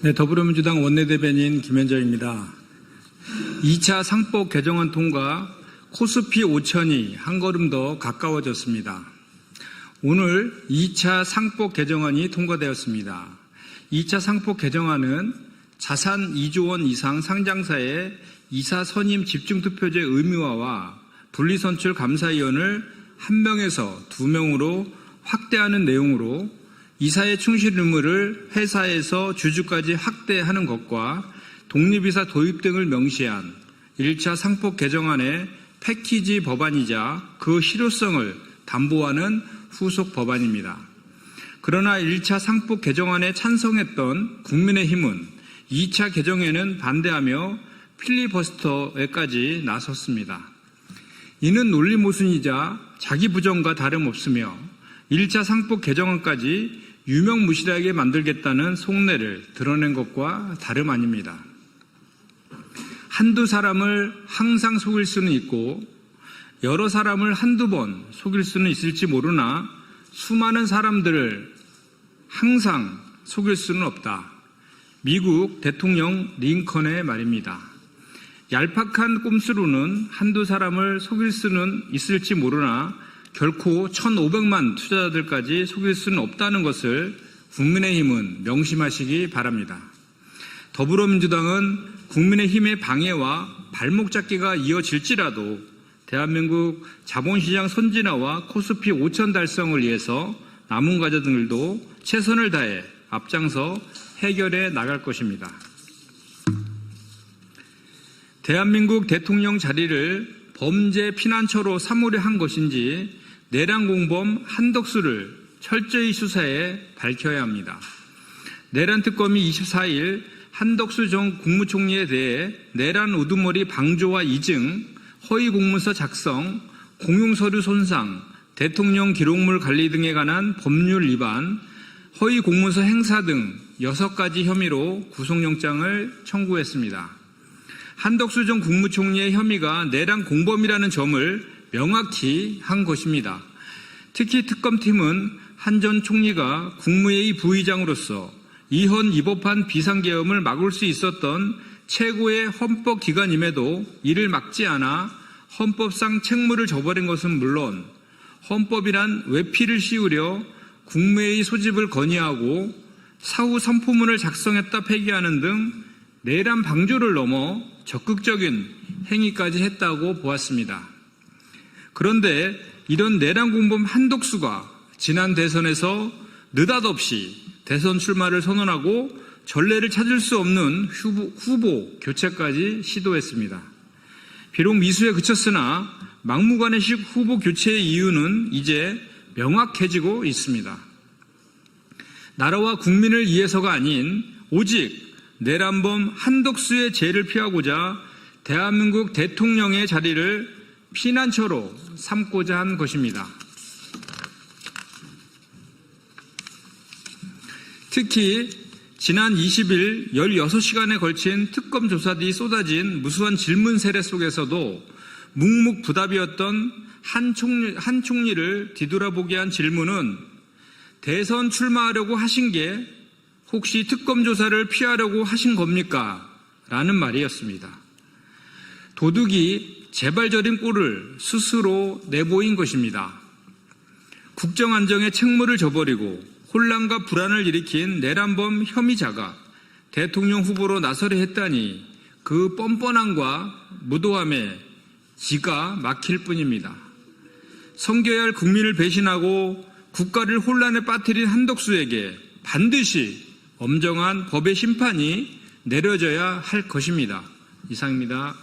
네, 더불어민주당 원내대변인 김현정입니다. 2차 상법 개정안 통과, 코스피 5천이 한 걸음 더 가까워졌습니다. 오늘 2차 상법 개정안이 통과되었습니다. 2차 상법 개정안은 자산 2조 원 이상 상장사의 이사 선임 집중투표제 의무화와 분리선출 감사위원을 1명에서 2명으로 확대하는 내용으로 이사의 충실 의무를 회사에서 주주까지 확대하는 것과 독립이사 도입 등을 명시한 1차 상법 개정안의 패키지 법안이자 그 실효성을 담보하는 후속 법안입니다. 그러나 1차 상법 개정안에 찬성했던 국민의힘은 2차 개정에는 반대하며 필리버스터에까지 나섰습니다. 이는 논리 모순이자 자기 부정과 다름없으며 1차 상법 개정안까지 유명무실하게 만들겠다는 속내를 드러낸 것과 다름 아닙니다. 한두 사람을 항상 속일 수는 있고 여러 사람을 한두 번 속일 수는 있을지 모르나 수많은 사람들을 항상 속일 수는 없다. 미국 대통령 링컨의 말입니다. 얄팍한 꼼수로는 한두 사람을 속일 수는 있을지 모르나 결코 1,500만 투자자들까지 속일 수는 없다는 것을 국민의힘은 명심하시기 바랍니다. 더불어민주당은 국민의힘의 방해와 발목 잡기가 이어질지라도 대한민국 자본시장 선진화와 코스피 5천 달성을 위해서 남은 과제들도 최선을 다해 앞장서 해결해 나갈 것입니다. 대한민국 대통령 자리를 범죄 피난처로 삼으려 한 것인지 내란 공범 한덕수를 철저히 수사해 밝혀야 합니다. 내란 특검이 24일 한덕수 전 국무총리에 대해 내란 우두머리 방조와 이증, 허위 공문서 작성, 공용서류 손상, 대통령 기록물 관리 등에 관한 법률 위반, 허위 공문서 행사 등 6가지 혐의로 구속영장을 청구했습니다. 한덕수 전 국무총리의 혐의가 내란 공범이라는 점을 명확히 한 것입니다. 특히 특검팀은 한 전 총리가 국무회의 부의장으로서 이헌 위법한 비상계엄을 막을 수 있었던 최고의 헌법기관임에도 이를 막지 않아 헌법상 책무를 져버린 것은 물론 헌법이란 외피를 씌우려 국무회의 소집을 건의하고 사후 선포문을 작성했다 폐기하는 등 내란 방조를 넘어 적극적인 행위까지 했다고 보았습니다. 그런데 이런 내란 공범 한덕수가 지난 대선에서 느닷없이 대선 출마를 선언하고 전례를 찾을 수 없는 후보 교체까지 시도했습니다. 비록 미수에 그쳤으나 막무가내식 후보 교체의 이유는 이제 명확해지고 있습니다. 나라와 국민을 위해서가 아닌 오직 내란범 한덕수의 죄를 피하고자 대한민국 대통령의 자리를 피난처로 삼고자 한 것입니다. 특히 지난 20일 16시간에 걸친 특검 조사 뒤 쏟아진 무수한 질문 세례 속에서도 묵묵부답이었던 한 총리를 뒤돌아보게 한 질문은 대선 출마하려고 하신 게 혹시 특검 조사를 피하려고 하신 겁니까? 라는 말이었습니다. 도둑이 재발절인 꼴을 스스로 내보인 것입니다. 국정안정의 책무를 져버리고 혼란과 불안을 일으킨 내란범 혐의자가 대통령 후보로 나서려 했다니 그 뻔뻔함과 무도함에 기가 막힐 뿐입니다. 섬겨야 할 국민을 배신하고 국가를 혼란에 빠뜨린 한덕수에게 반드시 엄정한 법의 심판이 내려져야 할 것입니다. 이상입니다.